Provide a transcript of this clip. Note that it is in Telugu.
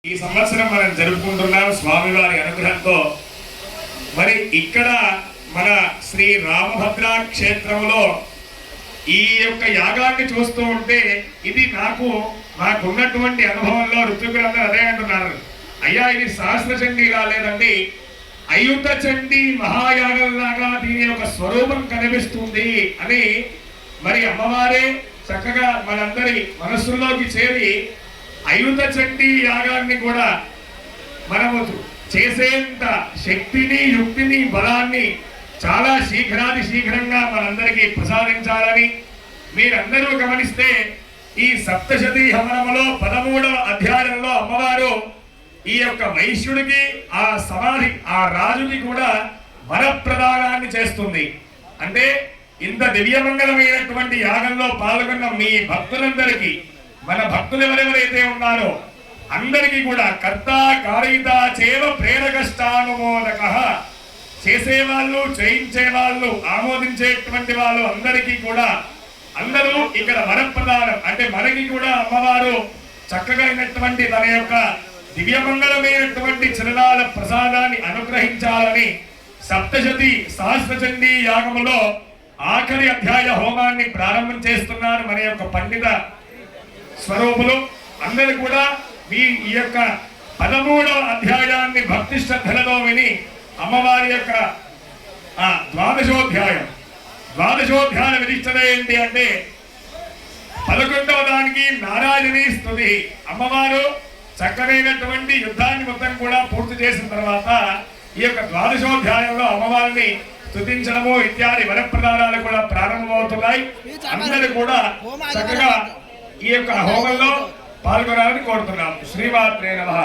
ఈ సంవత్సరం మనం జరుపుకుంటున్నాం స్వామివారి అనుగ్రహంతో. మరి ఇక్కడ మన శ్రీ రామభద్ర క్షేత్రంలో ఈ యొక్క యాగాన్ని చూస్తూ ఉంటే ఇది నాకున్నటువంటి అనుభవంలో ఋత్వికులందరూ అదే అంటున్నారు, అయ్యా ఇది సహస్ర చండీగా లేదండి, అయుత చండీ మహాయాగంలాగా దీని యొక్క స్వరూపం కనిపిస్తుంది అని మరి అమ్మవారే చక్కగా మనందరి మనస్సుల్లోకి చేరి అయుత చండీ యాగాన్ని కూడా మనము చేసేంత శక్తిని, యుక్తిని, బలాన్ని చాలా శీఘ్రంగా మనందరికీ ప్రసాదించాలని మీరందరూ గమనిస్తే ఈ సప్తశతీ హవనములో 13వ అధ్యాయంలో అమ్మవారు ఈ యొక్క వైశ్యుడికి ఆ సమాధి ఆ రాజుకి కూడా వరప్రదానాన్ని చేస్తుంది. అంటే ఇంత దివ్యమంగళమైనటువంటి యాగంలో పాల్గొన్న మీ భక్తులందరికీ, మన భక్తులు ఎవరెవరైతే ఉన్నారో అందరికీ కూడా కర్త కారయిత చేవ ప్రేరకష్టానుమోదక, చేసేవాళ్ళు, చేయించేవాళ్ళు, ఆమోదించేటువంటి వాళ్ళు అందరికీ కూడా అందరూ ఇక్కడ వరప్రదానం అంటే మనకి కూడా అమ్మవారు చక్కగా అయినటువంటి తన యొక్క దివ్యమంగళమైనటువంటి చిరనాల ప్రసాదాన్ని అనుగ్రహించాలని సప్తశతి సహస్రచండీ యాగములో ఆఖరి అధ్యాయ హోమాన్ని ప్రారంభం చేస్తున్నారు మన యొక్క పండిత స్వరూపులు. అందరూ కూడా ఈ యొక్క 13వ అధ్యాయాన్ని భక్తి శ్రద్ధలతో విని అమ్మవారి యొక్క ద్వాదశోధ్యాయ విధిష్టత ఏంటి అంటే 11వ దానికి నారాయణి స్తుతి. అమ్మవారు చక్కనైనటువంటి యుద్ధాన్ని మొత్తం కూడా పూర్తి చేసిన తర్వాత ఈ యొక్క ద్వాదశోధ్యాయంలో అమ్మవారిని స్తుతించడము ఇత్యాది వరప్రదానాలు కూడా ప్రారంభమవుతున్నాయి. అందరూ కూడా చక్కగా ఈ యొక్క హోమంలో పాల్గొనాలని కోరుతున్నాము. శ్రీమాత్రే నమః.